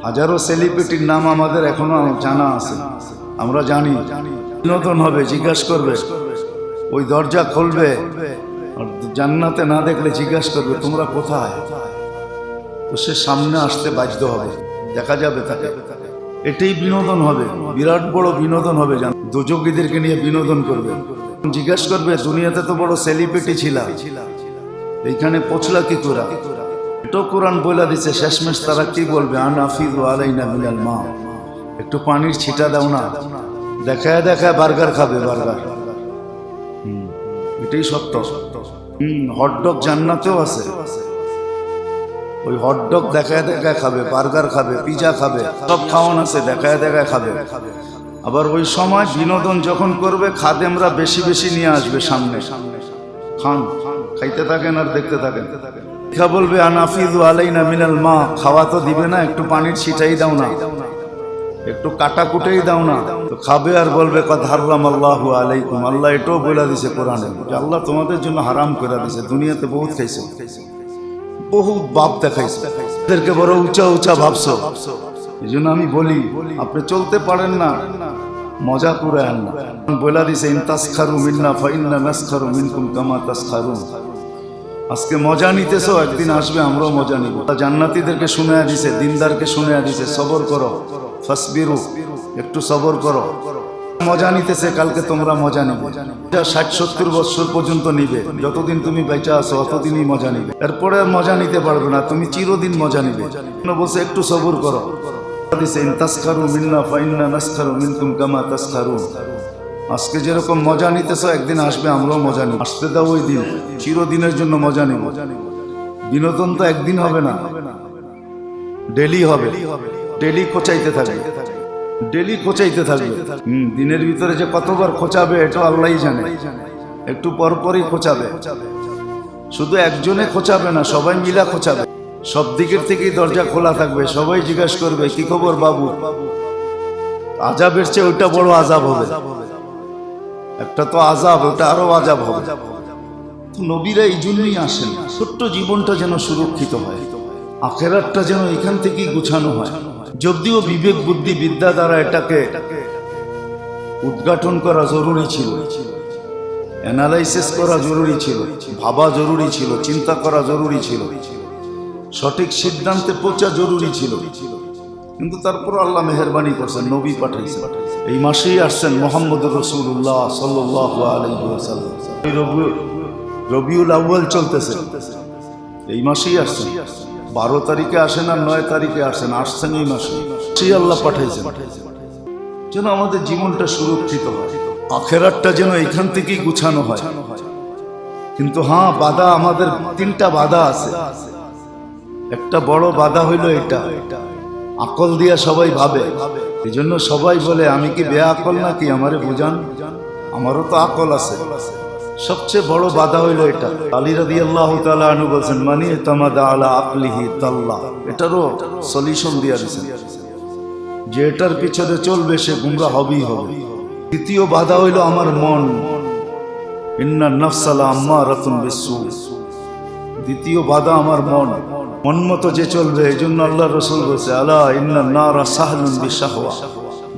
হাজারো সেলিব্রিটির নাম আমাদের এখনো জানা আছে, আমরা জানি। বিনোদন হবে, জিজ্ঞাসা করবে, ওই দরজা খুলবে আর জান্নাতে না দেখলে জিজ্ঞাসা করবে তোমরা কোথায়, তো সে সামনে আসতে বাধ্য হবে, দেখা যাবে তাকে। এটাই বিনোদন হবে, বিরাট বড় বিনোদন হবে। দোজখীদেরকে নিয়ে বিনোদন করবে, জিজ্ঞাসা করবে দুনিয়াতে তো বড় সেলিব্রিটি ছিলা, এইখানে পৌঁছলা কি করে। এটাও কোরআন বলে দিচ্ছে, শেষমেশ তারা কি বলবে, আন আফিযু আলাইনা মিনাল মা, একটু পানির ছিটা দাও না। দেখায় দেখায় বার্গার খাবে, বার্গার। এটাই সত্য। হটডগ জান্নাতেও আছে, ওই হটডগ দেখায় দেখায় খাবে, বার্গার খাবে, পিজা খাবে, সব খাওয়ান আছে, দেখায় দেখায় খাবে। আবার ওই সময় বিনোদন যখন করবে, খাদেমরা বেশি বেশি নিয়ে আসবে সামনে, খান, খাইতে থাকেন আর দেখতে থাকেন। বলবে আনাফিযু আলাইনা মিনাল মা, খাওয়া তো দিবে না, একটু পানির ছিটাই দাও না, একটু কাটা কুটেই দাও না। তো খাবে আর বলবে কদ হারামাল্লাহু আলাইকুম, আল্লাহ এটাও বলে দিছে কোরআনে যে আল্লাহ তোমাদের জন্য হারাম করে দিছে, দুনিয়াতে বহুত খাইছো, বহুত বাপ দেখাইছো, এদেরকে বড় উঁচা উঁচা ভাবছো। এই জন্য আমি বলি, আপনি চলতে পারেন না, মজা করেন না। বলে দিছে ইন তাসখারু মিন্না ফাইন্না নাসখারু মিনকুম কামা তাসখারুন। আজকে মজা নিতেছো, একদিন আসবে আমরাও মজা নিব। জান্নাতীদেরকে শুনায়া দিছে, দিনদারকে শুনায়া দিছে, সবর করো, ফাসবিরু, একটু সবর করো। মজা নিতেছে, কালকে তোমরা মজা নিবে। 60-70 বছর পর্যন্ত নিবে, যতদিন তুমি বেঁচে আছো অতদিনই মজা নিবে, এরপরে আর মজা নিতে পারবে না, তুমি চিরদিন মজা নিবে। বলছে একটু সবর করো। তাসখারু মিন্না ফাইন্না নাসখারু মিনকুম কামা তাসখারুন। আজকে যেরকম মজা নিতেছো, একদিন আসবে আমরাও মজা নিব। আসতে দাও ওই দিন, চিরদিনের জন্য মজা নিব। বিনোদন তো একদিন হবে না, ডেলি হবে, ডেলি খোঁচাইতে থাকবে, ডেলি খোঁচাইতে থাকবে। দিনের ভিতরে যে কতবার খোঁচাবে এটা আল্লাহই জানে, একটু পরপরই খোঁচাবে। শুধু একজনে খোঁচাবে না, সবাই মিলা খোঁচাবে। সব দিকের থেকেই দরজা খোলা থাকবে, সবাই জিজ্ঞাসা করবে কি খবর বাবু। আযাবের চেয়ে ওইটা বড় আযাব হবে। একটা তো আযাব, ওটা আরো আযাব হবে। নবীরা এই জন্যই আসেন, ছোট্ট জীবনটা যেন সুরক্ষিত হয়, আখিরাতটা যেন এখান থেকেই গুছানো হয়। যদিও বিবেক বুদ্ধি বিদ্যা দ্বারা এটাকে উদ্ঘাটন করা জরুরি ছিল, অ্যানালাইসিস করা জরুরি ছিল, ভাবা জরুরি ছিল, চিন্তা করা জরুরি ছিল, সঠিক সিদ্ধান্তে পৌঁছা জরুরি ছিল, কিন্তু তারপর আল্লাহ মেহেরবানি করছেন, নবী পাঠাইছেন। এই মাসেই আসছেন মুহাম্মদুর রাসূলুল্লাহ সাল্লাল্লাহু আলাইহি ওয়াসাল্লাম। রবিউল আউয়াল চলতেছে, এই মাসেই আসছেন। 12 তারিখে আসেন আর 9 তারিখে আসেন, আসছেন এই মাসে। সেই আল্লাহ পাঠাইছেন যেন আমাদের জীবনটা সুরক্ষিত হয়, আখিরাতটা যেন এখান থেকেই গুছানো হয়। কিন্তু হ্যাঁ, বাধা আমাদের 3টা বাধা আছে। একটা বড় বাধা হইল এটা, আকল দিয়া সবাই ভাবে, এই জন্য সবাই বলে আমি কি বেআকল নাকি, আমারে বুঝান, আমারও তো আকল আছে। সবচেয়ে বড় বাধা হইল এটা। আলী রাদিয়াল্লাহু তাআলা আনহু বলেন মানি তামাদা আলা আকলিহি তাল্লাহ। এটারও সলিউশন দিয়া দিয়েছেন যে এটার পিছনে চলবে সে গুমরা হবেই হবে। দ্বিতীয় বাধা হইল আমার মন, ইন্না নাফসা লাআম্মারাতুন বিসসু। দ্বিতীয় বাধা আমার মন, মন মতো যে চলবে। এই জন্য আল্লাহর রাসূল বলেছে আলা ইন্নান নারা সাহলুন বিশাহওয়া।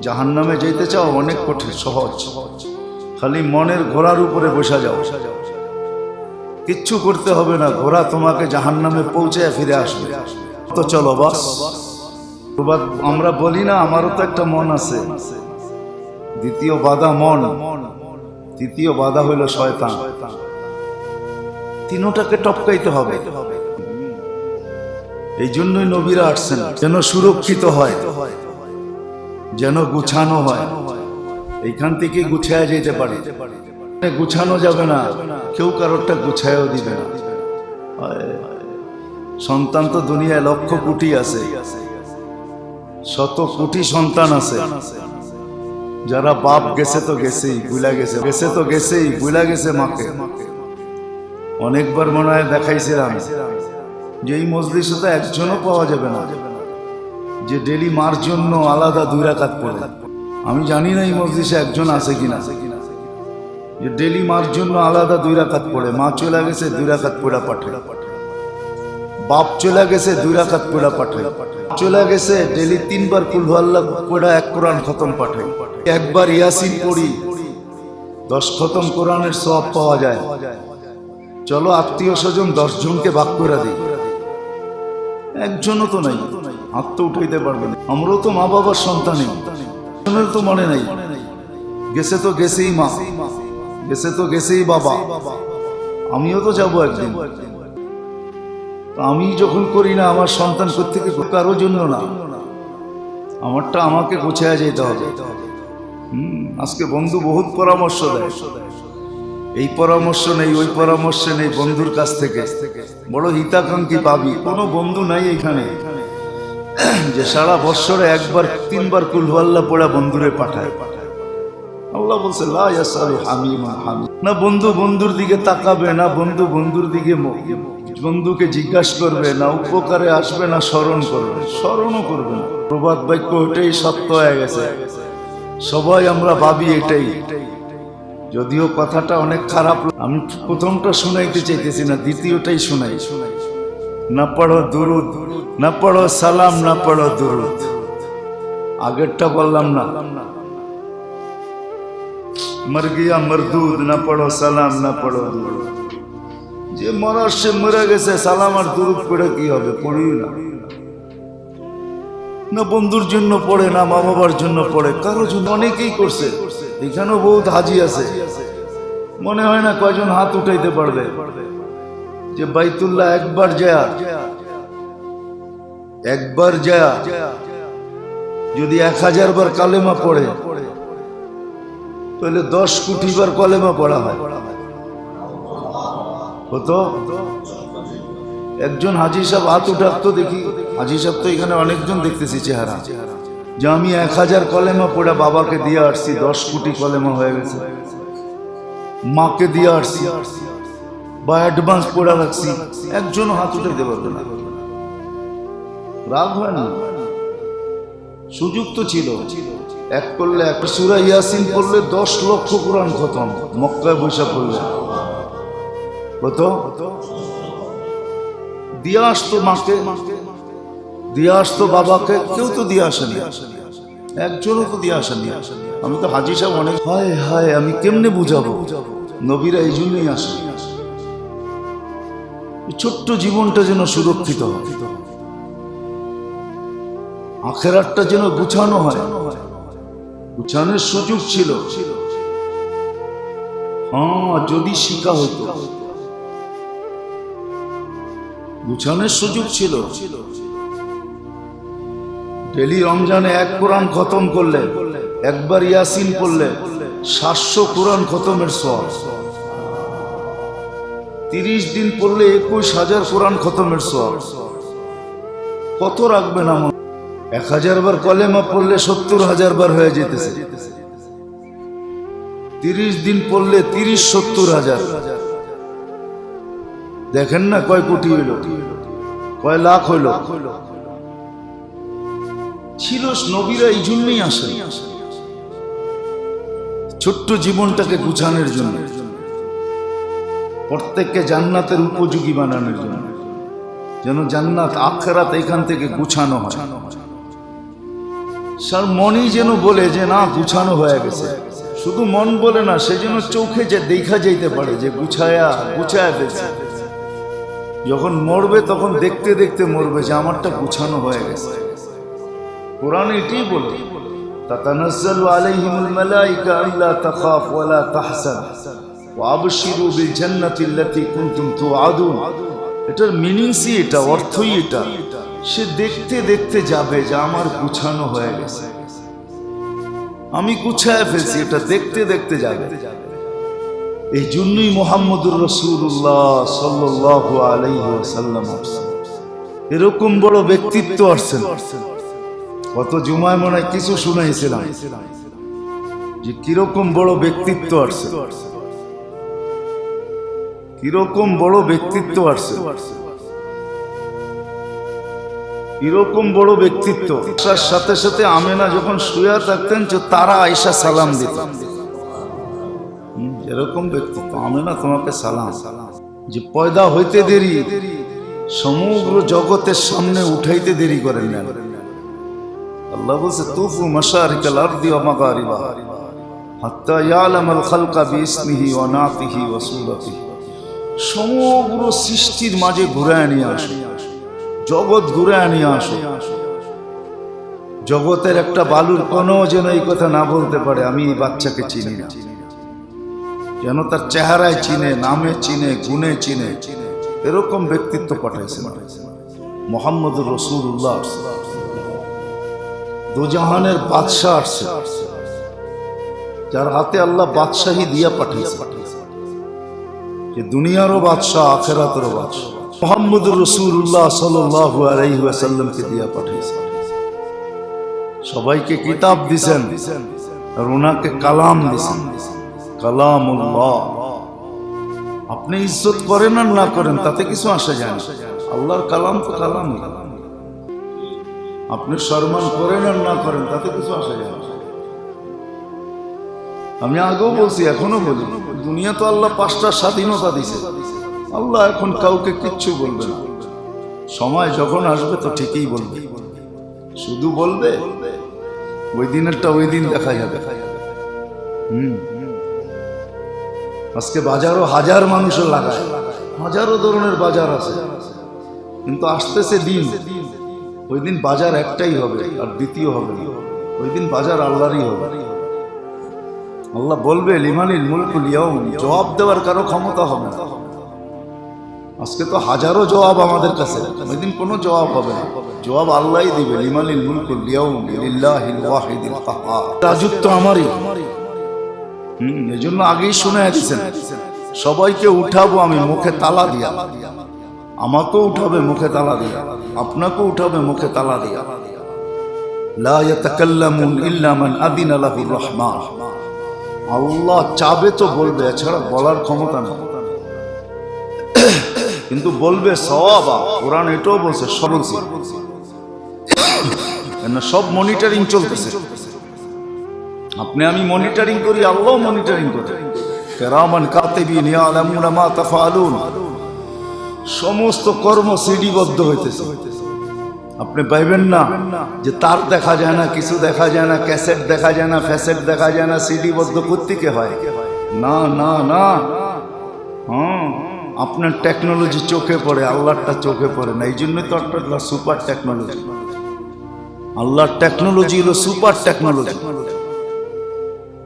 জাহান্নামে যেতে চাও অনেক কঠিন, সহজ, খালি মনের ঘোড়ার উপরে বসা যাও, কিচ্ছু করতে হবে না, ঘোড়া তোমাকে জাহান্নামে পৌঁছায় ফিরে আসবে। তো চলো বাস। আমরা বলি না আমারও তো একটা মন আছে। দ্বিতীয় বাধা মন, তৃতীয় বাধা হইল শয়তান। তিনটাকে টপকাইতে হবে। এই জন্যই নবীরা আসছেন, যেন সুরক্ষিত হয়, যেন গুছানো হয়, এইখান থেকে গুছায়া যেতে পারে। গুছানো যাবে না, কেউ কারোরটা গুছায়ও দিবে না। সন্তান তো দুনিয়ায় লক্ষ কোটি আছে, শত কোটি সন্তান আছে। যারা বাপ গেছে তো গেছেই, ভুলা গেছে, গেছে তো গেছেই, ভুলা গেছে মাকে। অনেকবার মনে হয় দেখাইছিলাম যে এই মজলিসে তো একজনও পাওয়া যাবে না যে ডেলি মার জন্য আলাদা 2 রাকাত পড়ে। আমি জানি না এই মজলিসে একজন আছে কিনা যে ডেলি মার জন্য আলাদা 2 রাকাত পড়ে। মা চলে গেছে, 2 রাকাত পড়া পাঠে। বাপ চলে গেছে 2 রাকাত পড়া পাঠাই, চলে গেছে ডেলি 3 বার কুল আল্লাহ পড়া 1 কোরআন খতম পাঠাই, একবার ইয়াসিন পড়ি 10 খতম কোরআনের সওয়াব পাওয়া যায়। চলো আত্মীয় স্বজন 10 জনকে ভাগ করে দিই, একজনও তো নাই, হাত তো উঠাইতে পারবে না। আমরাও তো মা বাবার সন্তানই, তো মনে নাই, গেছে তো গেছেই মা, গেছে তো গেছেই বাবা, আমিও তো যাবো একদিন। আমি যখন করি না, আমার সন্তান কোত্থেকে, কারোর জন্য না, আমারটা আমাকে গুছিয়ে যেতে হবে। আজকে বন্ধু বহুত পরামর্শ দেয়, এই পরামর্শ নেই, ওই পরামর্শ নেই, বন্ধুর কাছ থেকে বড় হিতাকাঙ্ক্ষী পাবি। কোনো বন্ধু নাই এখানে যে সারা বৎসরে 1 বার 3 বার কুল আল্লাহ পড়া বন্ধুরে পাঠায়। আল্লাহ বলছে লা ইয়াসালু হামিমান হামিম, না বন্ধু বন্ধুর দিকে তাকাবে, না বন্ধু বন্ধুর দিকে বন্ধুকে জিজ্ঞাসা করবে, না উপকারে আসবে, না স্মরণ করবে, স্মরণও করবে না। প্রবাদ বাক্য ওটাই সত্য হয়ে গেছে, সবাই আমরা ভাবি এটাই। যদিও কথাটা অনেক খারাপ, আমি প্রথমটা শোনাইতে চাইতেছি না, দ্বিতীয়টাই শোনাই। না পড়ো দুরুদ, না পড়ো সালাম, না পড়ো দুরুদ। আগেরটা বললাম না, মর গিয়া মরদুদ, না পড়ো সালাম, না পড়ো দুরুদ। যে মরার সে মরে গেছে, সালাম আর দুরুদ পড়ে কি হবে, পড়ি না। না বন্ধুর জন্য পড়ে, না মা বাবার জন্য পড়ে, কারোর জন্য। অনেকেই করছে, এখানেও বহুত হাজি আছে, মনে হয় না কয়জন হাত উঠাইতে পারবে যে বাইতুল্লাহ একবার যায় যদি 1000 বার কালেমা পড়ে, তাহলে 10 কোটি বার কালেমা পড়া হয়। হতো একজন হাজি সাহেব হাত উঠাতো, দেখি হাজি সাহেব তো এখানে অনেকজন দেখতেছি চেহারা, যে আমি 1000 কলেমা পড়ে বাবাকে দিয়ে আসছি, 10 কোটি কলেমা হয়ে গেছে, মাকে দিয়ে আসছি বা অ্যাডভান্স পড়া রাখছি, একজন হাত উঠাইতে পারবে না। রাগ হয় না, সুযোগ তো ছিল। এক করলে এক সূরা ইয়াসিন পড়লে 10 লক্ষ কোরআন খতম, মক্কায় বৈশা পড়লে কত দিয়ে আসতো, মাকে দিয়ে আসতো, বাবাকে, কেউ তো দিয়ে আসেনি, একজনও তো দিয়ে আসেনি। আমি তো হাজি সাহেব অনেক, হায় হায় আমি কেমনে বুঝাবো, নবীরা এই জন্যই আসে, ছোট্ট জীবনটা যেন সুরক্ষিত হয়, আখেরাতটা যেন গুছানো হয়। গুছানোর সুযোগ ছিল, হ্যাঁ যদি শিখা হতো, গুছানোর সুযোগ ছিল। ডেলি রমজানে 1 কোরআন খতম করলে, একবার ইয়াসিন পড়লে 700 কোরআন খতমের সওয়াব। 30 দিন পড়লে 21,000 কোরআন খতমের সওয়াব। কত রাখবেন আমার? 1000 বার কলেমা পড়লে 70,000 বার হয়ে যেতেছে। 30 দিন পড়লে 30-70,000। দেখেন না কয় কোটি হইল, কয় লাখ হইল। ছিল, নবীরা এই জন্যই আসেন, ছোট্ট জীবনটাকে গুছানোর জন্য, প্রত্যেককে জান্নাতের উপযোগী বানানোর জন্য, যেন জান্নাত আখিরাত এখান থেকে গুছানো হয়। সার মনই যেন বলে যে না গুছানো হয়ে গেছে, শুধু মন বলে না, সে যেন চোখে যে দেখা যাইতে পারে যে গুছায়া ফেলছে। যখন মরবে তখন দেখতে দেখতে মরবে যে আমারটা গুছানো হয়ে গেছে। কোরআন এটাই বলে, তাতানাজ্জালু আলাইহিমুল মালাইকা আল্লা তাখাফু ওয়া লা তাহজানু ওয়া আবশিরু বিল জান্নাতি আল্লাতী কুনতুম তুআদুন। এটার মিনিংসই এটা, অর্থই এটা। সে দেখতে দেখতে যাবে যে আমার গুছানো হয়ে গেছে, আমি গুছায় ফেলছি, এটা দেখতে দেখতে যাবে। এই জন্যই মুহাম্মদুর রাসূলুল্লাহ সাল্লাল্লাহু আলাইহি ওয়াসাল্লাম এরকম বড় ব্যক্তিত্ব আসছেন। কত জুমায় মনে হয় কিছু শুনাইছিলাম যে কিরকম বড় ব্যক্তিত্ব আসছে, কিরকম বড় ব্যক্তিত্ব আসছে, কিরকম বড় ব্যক্তিত্ব। তার সাথে সাথে আমেনা যখন শুয়ে থাকতেন যে তারা আয়েশা সালাম দিত, এরকম ব্যক্তিত্ব। আমেনা তোমাকে সালাম, যে পয়দা হইতে দেরি সমগ্র জগতের সামনে উঠাইতে দেরি করেন না। আল্লাহ বলছে তুফু মাশারিকাল আরদি ওয়া মাগারিবাহা হাত্তা ইয়ালামাল খালকা বিইসমিহি ওয়া নাতিহি ওয়া সূরাতিহি। সমগ্র সৃষ্টির মাঝে ঘুরায় নিয়ে আসো, জগৎ ঘুরায় নিয়ে আসো। জগতের একটা বালুর কোনো যেন এই কথা না বলতে পারে আমি এই বাচ্চাকে চিনি না, যেন তার চেহারায় চিনে, নামে চিনে, গুণে চিনে। এরকম ব্যক্তিত্ব পাঠাইছে মুহাম্মদুর রাসূলুল্লাহ। দুজাহানের বাদশাহ আসছে, যার হাতে আল্লাহ বাদশাহী দিয়া পাঠিয়েছে, যে দুনিয়ারও বাদশাহ আখিরাতেরও বাদশাহ। মুহাম্মদুর রাসূলুল্লাহ সাল্লাল্লাহু আলাইহি ওয়াসাল্লামকে দিয়া পাঠিয়েছে। সবাইকে কিতাব দিছেন আর ওনাকে কালাম দিছেন, কালামুল্লাহ। আপনি ইজ্জত করেন আর না করেন তাতে কিছু আসে যায় না, আল্লাহর কালাম তো কালাম। আপনি সম্মান করেন আর না করেন তাতে কিছু আসে যায় না। আমি আগেও বলছি, এখনো বলি, দুনিয়া তো আল্লাহ 5টা স্বাধীনতা দিছে। আল্লাহ এখন কাউকে কিচ্ছু বলবে না, সময় যখন আসবে তো ঠিকই বলবে। শুধু বলবে, ওই দিনেরটা ওই দিন দেখা যাবে। আজকে বাজারও হাজার মানুষের লাগায়, হাজারো ধরনের বাজার আছে, কিন্তু আসতেছে দিন, ওই দিন বাজার একটাই হবে আর দ্বিতীয় হবে না। ওই দিন বাজার আল্লাহরই হবে। আল্লাহ বলবে লিমানিল মুলকুল ইয়াউম, জবাব দেওয়ার কারো ক্ষমতা হবে না। আজকে তো হাজারো জবাব আমাদের কাছে, ওই দিন কোনো জবাব হবে না, জবাব আল্লাহই দিবে। লিমানিল মুলকুল ইয়াউম লিল্লাহিল ওয়াহিদিল কাহ্হার, রাজত্ব আমারই। এজন্য আগেই শুনে দিয়েছেন, সবাইকে উঠাবো আমি মুখে তালা দিয়া। আমাকেও উঠাবে মুখে তালা দিয়া, আপনাকেও উঠাবে মুখে তালা দিয়া। লা ইয়াতাকাল্লামুন ইল্লা মান আযিনা লাহুর রহমান। আল্লাহ চাবে তো বলবে, এছাড়া বলার ক্ষমতা নেই। কিন্তু বলবে সওয়াব। কোরআন এটাও বলছে, সব বলছে, সব মনিটরিং চলতেছে। আপনি আমি মনিটরিং করি, আল্লাহ মনিটরিং করে। কিরামান কাতিবিন ইয়ালামুনা মা তাফআলুন, সমস্ত কর্ম সিডিবদ্ধ হইতেছে। আপনি পাইবেন না যে তার দেখা যায় না, কিছু দেখা যায় না, ক্যাসেট দেখা যায় না, ফ্যাসেট দেখা যায় না, সিডিবদ্ধ কোত্থেকে হয়? না না না, আপনার টেকনোলজি চোখে পড়ে, আল্লাহরটা চোখে পড়ে না। এই জন্যই তো একটা সুপার টেকনোলজি। আল্লাহর টেকনোলজি হলো সুপার টেকনোলজি,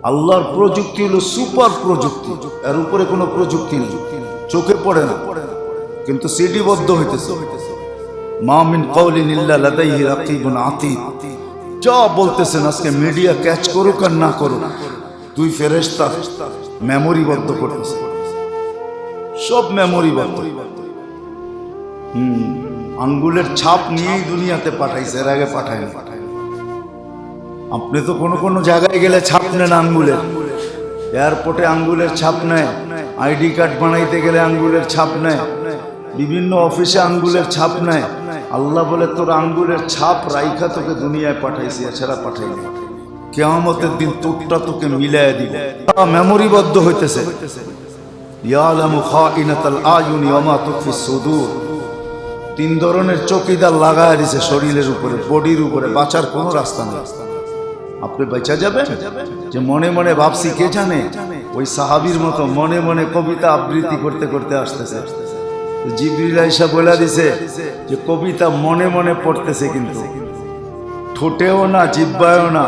আল্লাহর প্রযুক্তি হলো সুপার প্রযুক্তি। এর উপরে কোনো প্রযুক্তি নেই, চোখে পড়ে না, কিন্তু সিডিবদ্ধ হইতেছে। মা মিন কাউলিন ইল্লা লাদাইহি রাকিবুন আতীদ। যা বলতেছেন আজকে মিডিয়া ক্যাচ করুক আর না করুক, 2 ফেরেশতা মেমোরিবদ্ধ করতেছে, সব মেমোরিবদ্ধ। আঙ্গুলের ছাপ নিয়েই দুনিয়াতে পাঠাইছে, এর আগে পাঠায় না। আপনি তো কোনো জায়গায় গেলে ছাপ নেন আঙ্গুলের, এয়ারপোর্টে আঙ্গুলের ছাপ নেয়, আইডি কার্ড বানাইতে গেলে আঙ্গুলের ছাপ নেয়, বিভিন্ন অফিসে আঙ্গুলের ছাপ নেয়। আল্লাহ বলে তোর আঙ্গুলের ছাপ রাইখা তোকে দুনিয়ায় পাঠাইছি, এছাড়া পাঠাই না। কিয়ামতের দিন তোরটা তোকে মিলাইয়া দিব। মেমোরিবদ্ধ হইতেছে। ইয়ালামু খাইনাতাল আয়ুনি ওয়া মা তুখফিস সুদূর। 3 ধরনের চকিদার লাগায় দিয়েছে শরীরের উপরে, বডির উপরে, বাঁচার কোনো রাস্তা নেই। আপনি বেঁচে যাবেন যে মনে মনে ভাবছি, কে জানে? ওই সাহাবীর মতো মনে মনে কবিতা আবৃত্তি করতে করতে আসতেছে। জিবরিল আয়েশা বলে দিছে যে কবিতা মনে মনে পড়তেছে, কিন্তু ঠোঁটেও না, জিহ্বায়ও না,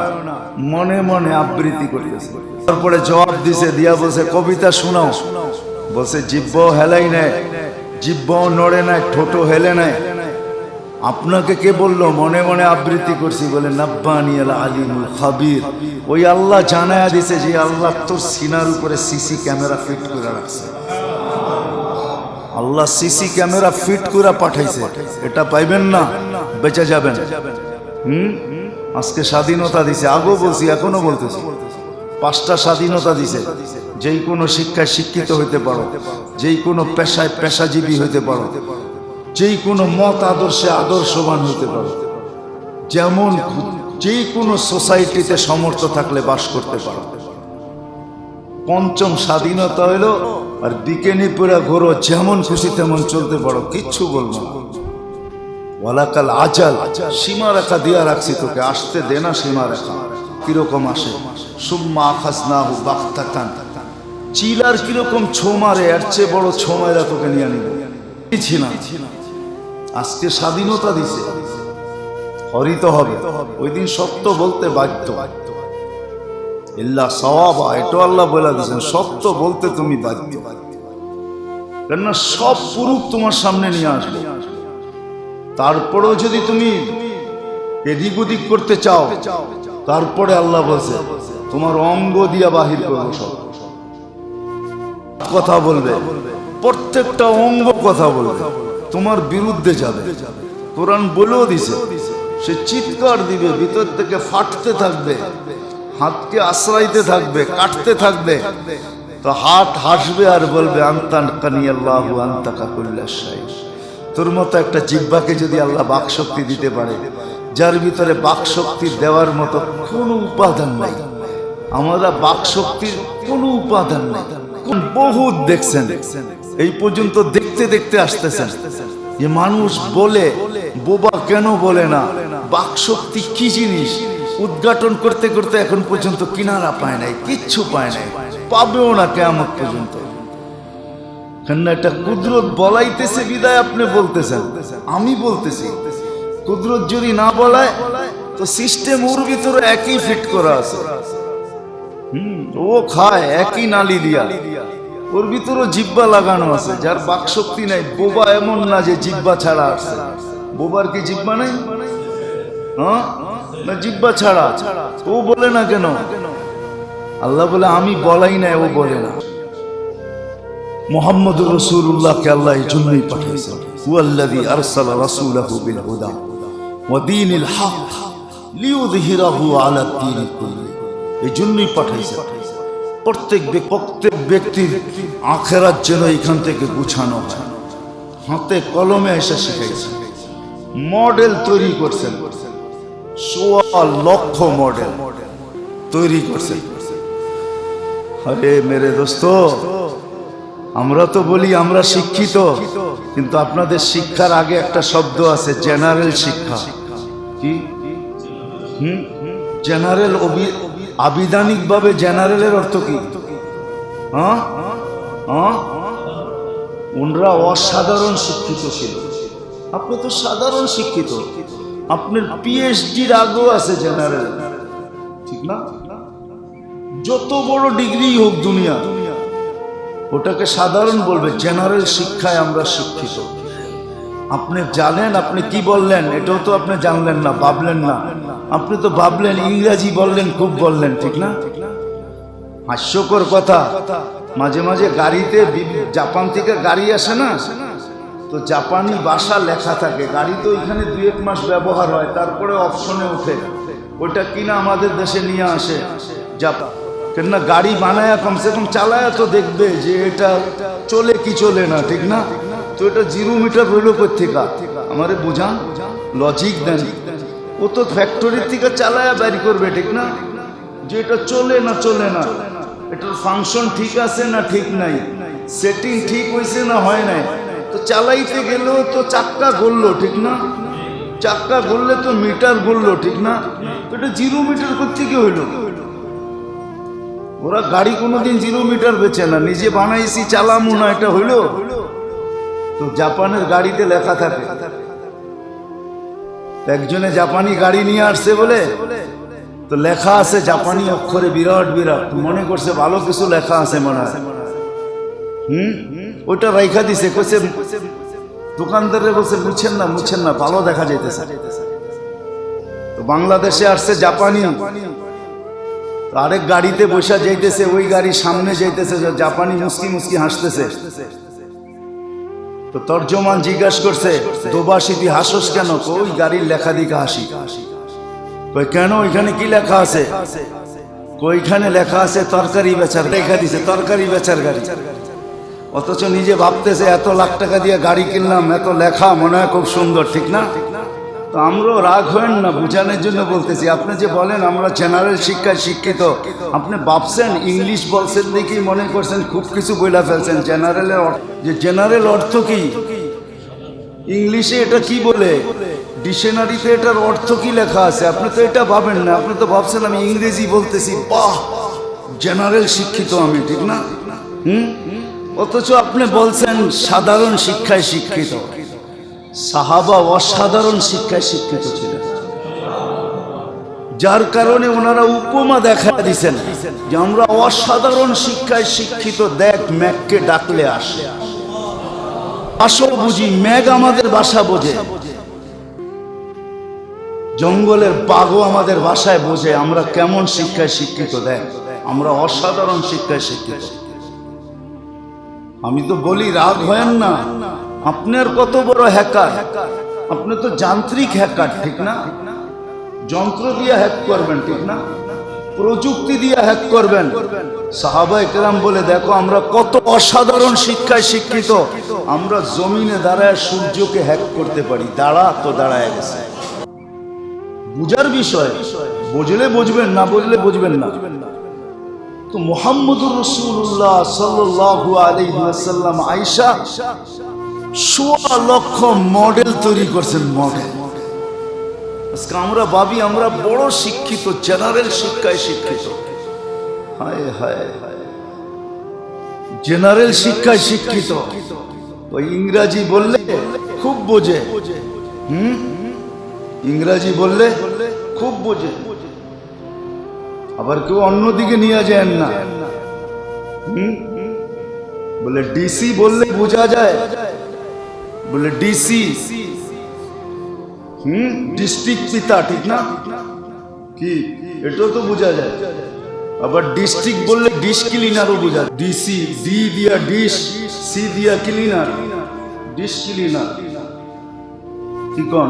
মনে মনে আবৃত্তি করতেছে। তারপরে জবাব দিছে, দিয়া বলছে কবিতা শোনাও। বলছে জিহ্বাও হেলাই নাই, জিহ্বাও নড়ে নাই, ঠোঁটও হেলে নাই। আপনাকে কে বললো মনে মনে আবৃত্তি করছি? বলে নাব্বানি আল আলিমুল খাবির। ওই আল্লাহ জানায়া দিছে যে আল্লাহ তোর সিনার উপরে সিসি ক্যামেরা ফিট করে রাখছে। আল্লাহ সিসি ক্যামেরা ফিট করে পাঠাইছে। এটা পাইবেন না, বেঁচে যাবেন। আজকে স্বাধীনতা দিছে, আগেও বলছি, এখনো বলতেছি। 5টা স্বাধীনতা দিছে। যেই কোনো শিক্ষায় শিক্ষিত হইতে পারো, যেই কোনো পেশায় পেশাজীবী হইতে পারো, যেই কোনো মত আদর্শে আদর্শবান হইতে পারো, যেমন যেই কোনো সোসাইটিতে সমর্থ থাকলে বাস করতে পারো। পঞ্চম স্বাধীনতা হইলো আর বিকেনি পুরা ঘোরো, যেমন খুশি তেমন চলতে পারো, কিচ্ছু বলবো না। ওয়ালাকাল আজাল, সীমারেখা দিয়া রাখছি তোকে, আসতে দে না সীমারেখা। কিরকম আসে? সুম্মা আখাযনাহু বাগতাতান, চিলার কিরকম ছো মারে, এর চেয়ে বড় ছো মারা তোকে নিয়ে নিব। আজকে স্বাধীনতা দিছে, হরিত হবে। ওই দিন সত্য বলতে বাধ্য। ইল্লা সাওয়াবা, এটা আল্লাহ বলে দিয়েছেন, সত্য বলতে তুমি বাধ্য। কেননা সব পুরুষ তোমার সামনে নিয়ে আসবে। তারপরেও যদি তুমি এদিক ওদিক করতে চাও, তারপরে আল্লাহ বলছে তোমার অঙ্গ দিয়া বাহির করবো, সব কথা বলবে, প্রত্যেকটা অঙ্গ কথা বলবে, তোমার বিরুদ্ধে যাবে। কোরআন বলেও দিছে, সে চিৎকার দিবে, ভিতর থেকে ফাটতে থাকবে, হাতকে আশ্রাইতে থাকবে, কাটতে থাকবে। তো হাত হাসবে আর বলবে আনতাকানি আল্লাহু আনতাকা কুল্লা শাই। তোর মতো একটা জিহ্বাকে যদি আল্লাহ বাকশক্তি দিতে পারে, যার ভিতরে বাকশক্তি দেওয়ার মতো কোনো উপাদান নাই, আমরা বাকশক্তির কোনো উপাদান নাই। বহুত দেখছেন, এই পর্যন্ত দেখতে দেখতে আসতেছেন যে মানুষ বলে, বোবা কেন বলে না, বাকশক্তি কি জিনিস উদ্ঘাটন করতে করতে এখন পর্যন্ত কিনারা পায় নাই, কিচ্ছু পায় নাই, পাবেও না কিয়ামত পর্যন্ত। কেন এটা কুদরত বলাইতেছে বিদায় আপনি বলতেছেন, আমি বলতেছি কুদরত যদি না বলায় তো সিস্টেম ওর ভিতরে একই ফিট করা আছে। ও খায় একই নালি দিয়া, ওর ভিতরে জিহ্বা লাগানো আছে। যার বাকশক্তি নাই, বোবা এমন না যে জিহ্বা ছাড়া আছে। বোবার কি জিহ্বা নাই? হ্যাঁ, না জিহ্বা ছাড়া। ও বলে না কেন? আল্লাহ বলে আমি বলাই নাই, ও বলে না। মুহাম্মদুর রাসূলুল্লাহকে আল্লাহ এই জন্যই পাঠিয়েছেন, হুয়াল্লাযী আরসালা রাসূলাহু বিল হুদা ওয়া দীনিল হক লিইয়ুযহিরাহু আলা দ্বীনি কুল্লি। এই জন্যই পাঠিয়েছেন। প্রত্যেক ব্যক্তির আখেরাত যেন এখান থেকে গুছানো হয়, হাতে কলমে এসে শিখাইছেন। মডেল তৈরি করছেন, ১৬ লক্ষ মডেল তৈরি করছেন। আরে মেরে দোস্ত, আমরা তো বলি আমরা শিক্ষিত, কিন্তু আপনাদের শিক্ষার আগে একটা শব্দ আছে, জেনারেল শিক্ষা। কি? জেনারেল, আবিধানিক ভাবে জেনারেলের অর্থ কি? ওনরা অসাধারণ শিক্ষিত ছিল, আপনি তো সাধারণ শিক্ষিত। আপনার পিএইচডির আগেও আছে জেনারেল, ঠিক না? যত বড় ডিগ্রি হোক দুনিয়া, ওটাকে সাধারণ বলবে। জেনারেল শিক্ষায় আমরা শিক্ষিত। আপনি জানেন আপনি কি বললেন, এটাও তো আপনি জানলেন না, ভাবলেন না। আপনি তো ভাবলেন ইংরাজি বললেন, খুব বললেন, ঠিক না? হাস্যকর কথা, মাঝে মাঝে গাড়িতে জাপান থেকে গাড়ি আসে না, তো জাপানি ভাষা লেখা থাকে। গাড়ি তো এখানে 2-1 মাস ব্যবহার হয়, তারপরে অপশনে ওঠে, ওইটা কিনা আমাদের দেশে নিয়ে আসে জাপান। কেননা গাড়ি বানায় কমসে কম চালায় তো দেখবে যে এটা চলে কি চলে না, ঠিক না? তো এটা 0 মিটার হইল কোথেকা, আমারে বুঝান, লজিক দেন। ও তো ফ্যাক্টরির থেকে চালায় বের করবে, ঠিক না? যে এটা চলে না চলে না, এটার ফাংশন ঠিক আছে না ঠিক নাই, সেটিং ঠিক হয়েছে না হয় নাই। তো চালাইতে গেলেও তো চাক্কা গড়লো, ঠিক না? চাক্কা গড়লে তো মিটার গড়লো, ঠিক না? তো এটা 0 মিটার কোথেকে হইল? ওরা গাড়ি কোনোদিন 0 মিটার বেচে না, নিজে বানাইছি চালামু না, এটা হইল? তো জাপানের গাড়িতে লেখা থাকে। একজনে জাপানি গাড়ি নিয়ে আসছে বলে, তো লেখা আছে জাপানি অক্ষরে বিরাট বিরাট, মনে করছে ভালো কিছু লেখা আছে মনে হয়। ওইটা রাইখা দিছে, কইছে দোকানদারে বলছে মুছেন না, ভালো দেখা যাইতেছে। তো বাংলাদেশে আসছে জাপানি, আরেক গাড়িতে বসে যাইতেছে, ওই গাড়ি সামনে যাইতেছে, জাপানি মুস্কি মুস্কি হাসতেছে। তো তর্জমান জিজ্ঞাসা করছে, দোবাসী তুই হাসস কেন? ওই গাড়ির লেখা দিকে হাসি। কই কেন, ওইখানে কি লেখা আছে? ওইখানে লেখা আছে তরকারি বেচার, লেখা দিছে তরকারি বেচার গাড়ি। অথচ নিজে ভাবতেছে এত লাখ টাকা দিয়ে গাড়ি কিনলাম, এত লেখা, মনে হয় খুব সুন্দর, ঠিক না? তো আমরাও রাগ হয়েন না, বুঝানোর জন্য বলতেছি। আপনি যে বলেন আমরা জেনারেল শিক্ষায় শিক্ষিত, আপনি ভাবছেন ইংলিশ বলছেন দেখি মনে করছেন খুব কিছু বইলা ফেলছেন। জেনারেল অর্থ কি? ইংলিশে এটা কি বলে, ডিকশনারিতে এটার অর্থ কি লেখা আছে? আপনি তো এটা ভাবেন না, আপনি তো ভাবছেন আমি ইংরেজি বলতেছি, বাহ জেনারেল শিক্ষিত আমি, ঠিক না? অথচ আপনি বলছেন সাধারণ শিক্ষায় শিক্ষিত। সাহাবা অসাধারণ শিক্ষায় শিক্ষিত ছিলেন, যার কারণে ওনারা উপমা দেখা দিয়েছেন যে আমরা অসাধারণ শিক্ষায় শিক্ষিত। দেখ ম্যাগকে ডাকলে আসে, আসল বুঝি, ম্যাগ আমাদের ভাষা বোঝে, জঙ্গলের বাঘও আমাদের ভাষায় বোঝে। আমরা কেমন শিক্ষায় শিক্ষিত, দেখ আমরা অসাধারণ শিক্ষায় শিক্ষিত। আমি তো বলি রাগ হয়েন না, আপনার কত বড় হ্যাকার, আপনি তো যান্ত্রিক হ্যাকার, ঠিক না? যন্ত্র দিয়ে হ্যাক করবেন, ঠিক না? প্রযুক্তি দিয়ে হ্যাক করবেন। সাহাবায়ে কেরাম বলে দেখো আমরা কত অসাধারণ শিক্ষায় শিক্ষিত, আমরা জমিনে দাঁড়ায় সূর্যকে হ্যাক করতে পারি। দাঁড়া তো দাঁড়ায় গেছে। বুঝার বিষয়, বুঝলে বুঝবেন, না বুঝলে বুঝবেন না। তো মুহাম্মদুর রাসূলুল্লাহ সাল্লাল্লাহু আলাইহি ওয়াসাল্লাম আয়েশা ১৬ লক্ষ মডেল তৈরি করছেন, মডেল। আজকে আমরা ভাবি আমরা বড় শিক্ষিত, জেনারেল শিক্ষায় শিক্ষিত। হায় হায় হায়, জেনারেল শিক্ষায় শিক্ষিত। ওই ইংরাজি বললে খুব বোঝে, ইংরাজি বললে খুব বোঝে। আবার কেউ অন্যদিকে নিয়ে যায় না, বলে ডিসি বললে বোঝা যায়, বলে ডিসি ডিস্ট্রিক্ট পিতা, ঠিক না? কি এটাও তো বোঝা যায়। আবার ডিস্ট্রিক্ট বললে ডিশ ক্লিনারও বোঝা যায়। ডিসি, ডি দিয়া ডিশ, সি দিয়া ক্লিনার, ডিশ ক্লিনার। কি কোন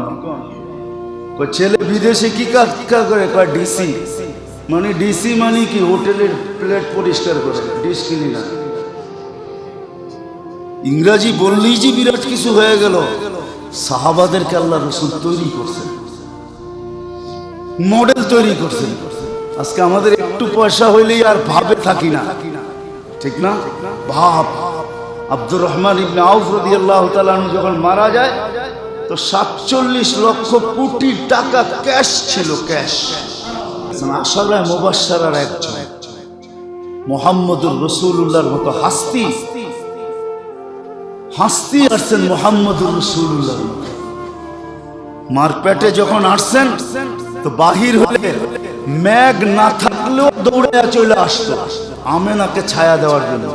ছেলে বিদেশে কি কাজ করে? ডিসি মানে, ডিসি মানে কি হোটেলের প্লেট পরিষ্কার করে, ডিশ ক্লিনার। ইংরাজি বললেই যে বিরাট কিছু হয়ে গেল। সাহাবাদেরকে আল্লাহ রাসূল তৈরি করছেন, মডেল তৈরি করছেন। আজকে আমাদের একটু পয়সা হইলেই আর ভাবে থাকি না, ঠিক না? ভাব। আব্দুর রহমান ইবনে আউফ রাদিয়াল্লাহু তাআলা আনহু যখন মারা যায় তো ৪৭ লক্ষ কোটি টাকা ক্যাশ ছিল, ক্যাশ। আশারা মুবাশশারার একজন মুহাম্মদুর রাসূলুল্লাহর মতো হাস্তি আসছেন মুহাম্মদুর রাসূলুল্লাহ। মারপেটে যখন আসছেন তো বাহির হলে মেঘ না থাকলেও দৌড়ে চলে আসতো আমেনাকে ছায়া দেওয়ার জন্য।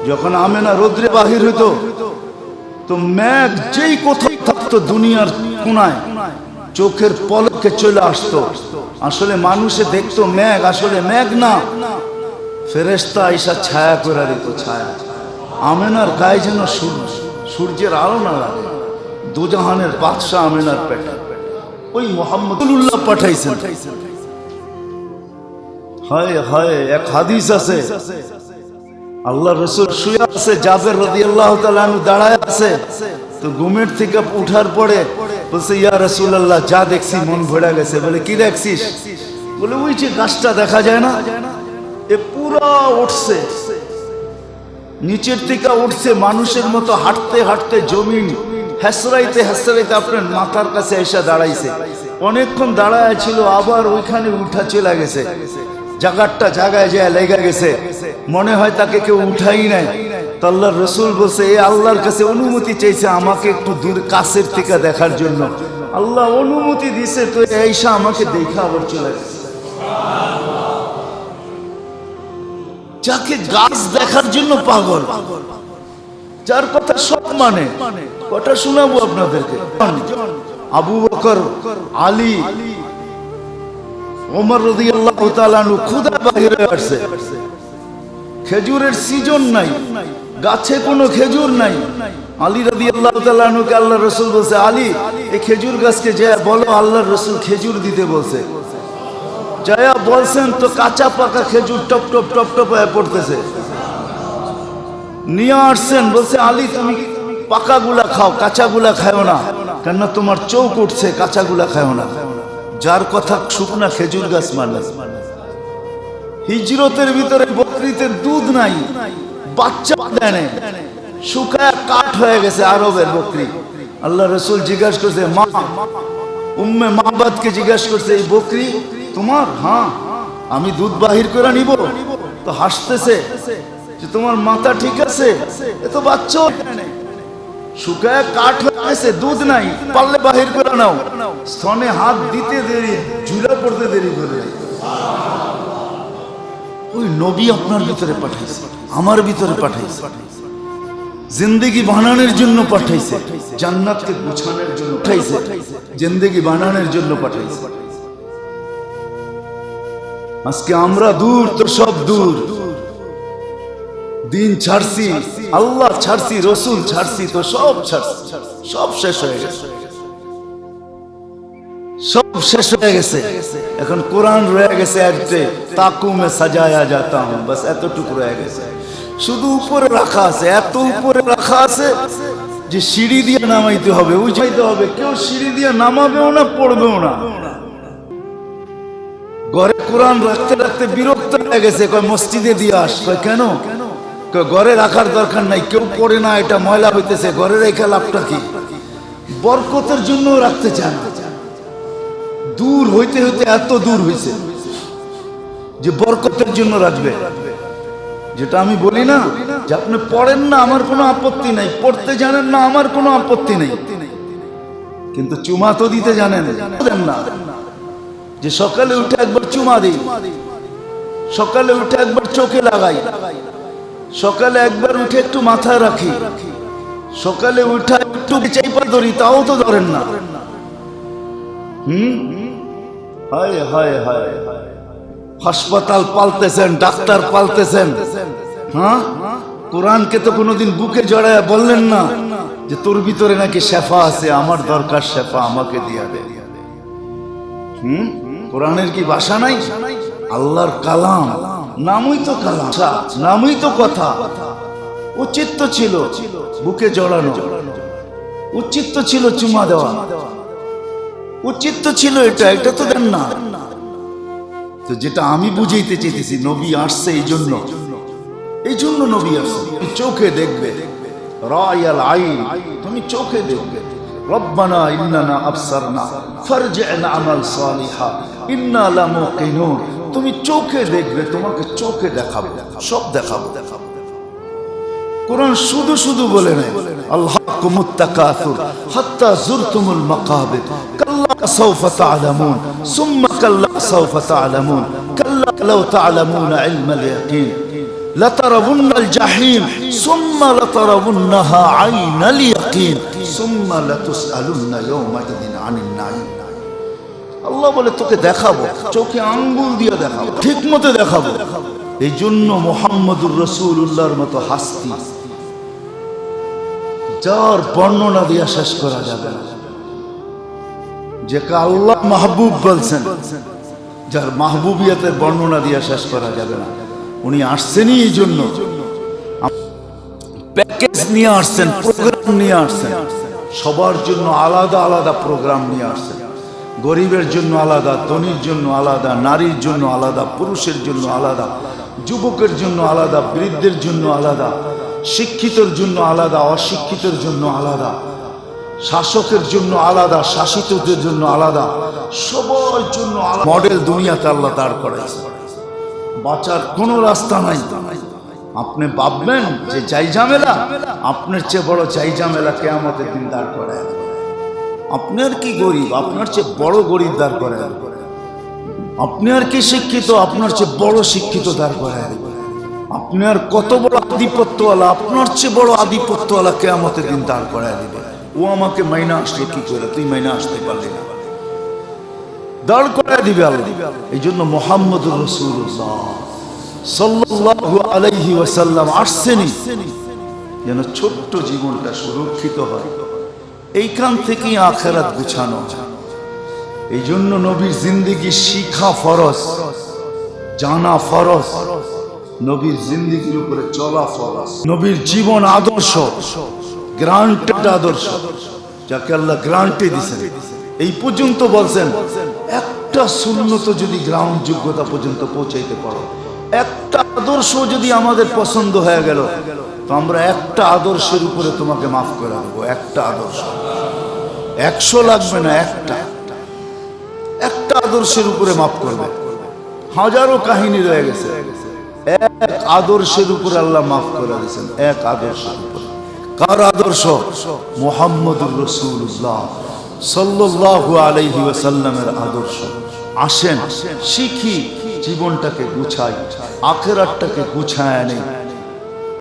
যখন আমেনা রোদ্রে বাহির হইতো তো মেঘ যেই কোথাও থাকতো দুনিয়ার কোনায় চোখের পলকে চলে আসতো। আসলে মানুষে দেখতো মেঘ, আসলে মেঘ না, ফেরেশতা আইসা ছায়া করে দিত, ছায়া। আমেনার গায়ে যেন সূর্যের আলো না লাগে। দুজাহানের বাদশাহ আমেনার পেটে ওই মুহাম্মদুল্লাহ পাঠাইছেন। হায় হায়, এক হাদিস আছে আল্লাহ রাসূল শুয়ে আছে, জাবের রাদিয়াল্লাহু তাআলা আনহু দাঁড়ায় আছে। তো ঘুমের থেকে উঠার পরে বলছে ইয়া রাসূলুল্লাহ, যা দেখছি মন ভরে গেছে। বলে কি দেখছিস? বলে ওই যে গাছটা দেখা যায় না, এ পুরো উঠছে, নিচের থেকে উঠছে, মানুষের মতো হাঁটতে হাঁটতে জমিন হেসরাইতে হেসরাইতে আপনার মাথার কাছে এসে দাঁড়াইছে। অনেকক্ষণ দাঁড়ায় ছিল, আবার ওইখানে উঠা চলে গেছে, জায়গাটা জায়গায় যায় লেগে গেছে। মনে হয় তাকে কেউ উঠাই নাই। তো আল্লাহর রাসূল বলছে এ আল্লাহর কাছে অনুমতি চাইছে আমাকে একটু দূর কাছের থেকে দেখার জন্য। আল্লাহ অনুমতি দিছে, তো এইসা আমাকে দেখা আবার চলে গেছে। যাকে গাছ দেখার জন্য পাগল, যার কথা সব মানে, কথা শোনাবো আপনাদেরকে। আবু বকর, আলী, ওমর রাদিয়াল্লাহু তাআলা আনহু ক্ষুধা বাহিরে আসছে, খেজুরের সিজন নাই, গাছে কোনো খেজুর নাই। আলী রাদিয়াল্লাহু তাআলা আনহুকে আল্লাহর রাসূল বলছে আলী এই খেজুর গাছকে যা বলো আল্লাহর রাসূল খেজুর দিতে বলছে। যায়া বলছেন তো কাঁচা পাকা খেজুর টপ টপ টপ টপ হয়ে পড়তেছে। নিয়ে আসছেন, বলছে আলী তুমি পাকাগুলা খাও, কাঁচাগুলা খাও না। কেননা তোমার চোখ উঠছে, কাঁচাগুলা খাও না। যার কথা শুকনা খেজুর গাছ মানে। হিজরতের ভিতরে বকরিতে দুধ নাই, বাচ্চা দেয়, শুকায় কাঠ হয়ে গেছে আরবের বকরি। আল্লাহ রসুল জিজ্ঞাসা করছে, মা উম্মে মাহবাদকে জিজ্ঞাসা করছে, এই বকরি তোমার? হ্যাঁ। আমি দুধ বাহির করে নিব? তো হাসতেছে যে তোমার মাথা ঠিক আছে, এ তো বাচ্চা শুকায় কাঠ হয়ে গেছে, দুধ নাই, পারলে বাহির করে নাও। স্তনে হাত দিতে দেরি, ঝুলা পড়তে দেরি করে। ওই নবী আপনার ভিতরে পাঠাইছে, আমার ভিতরে পাঠাইছে, জিন্দেগি বানানোর জন্য পাঠাইছে, জান্নাতকে গুছানোর জন্য পাঠাইছে, জিন্দেগি বানানোর জন্য পাঠাইছে। আজকে আমরা দূর তো সব দূর, দিন ছাড়ছি, আল্লাহ ছাড়ছি, রসুল ছাড়ছি, তো সব ছাড়ছি, সব শেষ হয়ে গেছে, সব শেষ হয়ে গেছে। এখন কোরআন রয়ে গেছে একটে, তাকু মে সাজায়া যাতা হুঁ, বাস এতটুকু রয়ে গেছে। শুধু উপরে রাখা আছে, এত উপরে রাখা আছে যে সিঁড়ি দিয়ে নামাইতে হবে, উঠাইতে হবে। কেউ সিঁড়ি দিয়ে নামাবেও না, পড়বেও না। ঘরে কোরআন রাখতে রাখতে বিরক্ত হয়ে গেছে, কয় মসজিদে দিয়ে আস। কয় কেন? ঘরে রাখার দরকার নাই, কেউ পড়ে না, এটা ময়লা হইতেছে, ঘরে রেখে লাভটা কি? বরকতের জন্য রাখতে চান। দূর হইতে হইতে এত দূর হইছে যে বরকতের জন্য রাখবে। যেটা আমি বলি না যে আপনি পড়েন না, আমার কোনো আপত্তি নাই, পড়তে জানেন না, আমার কোনো আপত্তি নেই, কিন্তু চুমা তো দিতে জানেন না। যে সকালে উঠে একবার চুমা দিই, সকালে উঠে একবার চোখে লাগাই, সকালে একবার উঠে একটু মাথায় রাখি, সকালে উঠে একটু চাইপা ধরি, তাও তো ধরেন না। হায় হায় হায়, হাসপাতাল পালতেছেন, ডাক্তার পালতেছেন, হ্যাঁ? কোরআনকে তো কোনোদিন বুকে জড়ায় বললেন না যে তোর ভিতরে নাকি শেফা আছে, আমার দরকার শেফা, আমাকে দিয়া দে। কোরআনের কি ভাষা নাই? আল্লাহর কালাম, নামই তো কালাম, নামই তো কথা। উচিত তো ছিল বুকে জড়ানো, উচিত তো ছিল চুমা দেওয়া, উচিত তো ছিল এটা, এটা তো দেন না। তো যেটা আমি বুঝাইতে চেয়েছি, নবী আসছে এই জন্য, এই জন্য নবী আসছে। চোখে দেখবে, রায়াল আইন, তুমি চোখে দেখবে। রব্বানা ইন্নানা আবসারনা ফারজি'না আমাল সালিহা ইন্না লামুকিনুন। তুমি চোখে দেখবে, তোমাকে চোখে দেখাবো, সব দেখাবো। কোরআন শুধু শুধু বলে নাই আলহাকুমুত তাকাসুর হাত্তা যুরতুমুল মাকাবির কাল্লা সাওফা তা'লামুন সুম্মা কাল্লা সাওফা তা'লামুন কাল্লা লাউ তা'লামুনা ইলমাল ইয়াকিন লাতারাবুন্নাল জাহিম সুম্মা লাতারাবুন্নাহা আইনাল ইয়াকিন সুম্মা লাতুসআলুন্না ইয়াওমাইদিন আনিন নাঈম। আল্লাহ বলে তোকে দেখাবো, চোখে আঙ্গুল দিয়ে দেখাবো, ঠিক মতো দেখাবো। এই জন্য মুহাম্মদুর রাসূলুল্লাহর মতো হাস্তি, যার বর্ণনা দিয়া শেষ করা যাবে না, যাকে আল্লাহ মাহবুব বলছেন, যার মাহবুবিয়তের বর্ণনা দিয়া শেষ করা যাবে না। উনি আসছেনই এই জন্য, প্যাকেজ নিয়ে আসছেন, প্রোগ্রাম নিয়ে আসছেন, সবার জন্য আলাদা আলাদা প্রোগ্রাম নিয়ে আসছেন। গরিবের জন্য আলাদা, ধনীর জন্য আলাদা, নারীর জন্য আলাদা, পুরুষের জন্য আলাদা, যুবকের জন্য আলাদা, বৃদ্ধের জন্য আলাদা, শিক্ষিতর জন্য আলাদা, অশিক্ষিতের জন্য আলাদা, শাসকের জন্য আলাদা, শাসিতদের জন্য আলাদা, সবার জন্য মডেল দুনিয়াতে আল্লাহ দাঁড় করাইছে। বাঁচার কোনো রাস্তা নাই। আপনি ভাববেন যে যাই ঝামেলা, আপনার চেয়ে বড় যাই ঝামেলা কিয়ামতের দিন দাঁড় করায়। আপনার কি গরিব, আপনার চেয়ে বড় গরিব দাঁড় করায়। আপনি আর কি শিক্ষিত, আপনার চেয়ে বড় শিক্ষিত দাঁড় করায়। আপনি আর কত বড় আধিপত্যওয়ালা, আপনার চেয়ে বড় আধিপত্যওয়ালা কিয়ামতের দিন দাঁড় করায় দিবে। ও আমাকে মাইনা আসলো কি করে, তুই মাইনা আসতে পারলি না, দাঁড় করায় দিবে আল্লাহ। এই জন্য মুহাম্মদুর রাসূলুল্লাহ সাল্লাল্লাহু আলাইহি ওয়াসাল্লাম আসছেনই যেন ছোট্ট জীবনটা সুরক্ষিত হয়, এইখান থেকেই আখিরাত গুছানো। এই জন্য নবীর জিন্দেগি শিখা ফরজ, জানা ফরজ, নবীর জিন্দেগির উপরে চলা ফরজ। নবীর জীবন আদর্শ, গ্রান্টেড আদর্শ, যাকে আল্লাহ গ্রান্টি দিয়েছেন, এই পর্যন্ত বলছেন একটা সুন্নত যদি গ্রাউন্ড যোগ্যতা পর্যন্ত পৌঁছাইতে পারো, একটা আদর্শ যদি আমাদের পছন্দ হয়ে গেল, তো আমরা একটা আদর্শের উপরে তোমাকে মাফ করে দেবো। একটা আদর্শ, 100 লাগবে না, একটা আদর্শের উপরে মাফ করবে। হাজারো কাহিনী রয়ে গেছে, এক আদর্শের উপরে আল্লাহ মাফ করে দিয়েছেন, এক আদর্শের উপরে। কার আদর্শ? মুহাম্মদুর রাসূলুল্লাহ সাল্লাল্লাহু আলাইহি ওয়াসাল্লামের আদর্শ। আসেন শিখি, জীবনটাকে গুছাই, আখিরাতটাকে গুছায় নেই।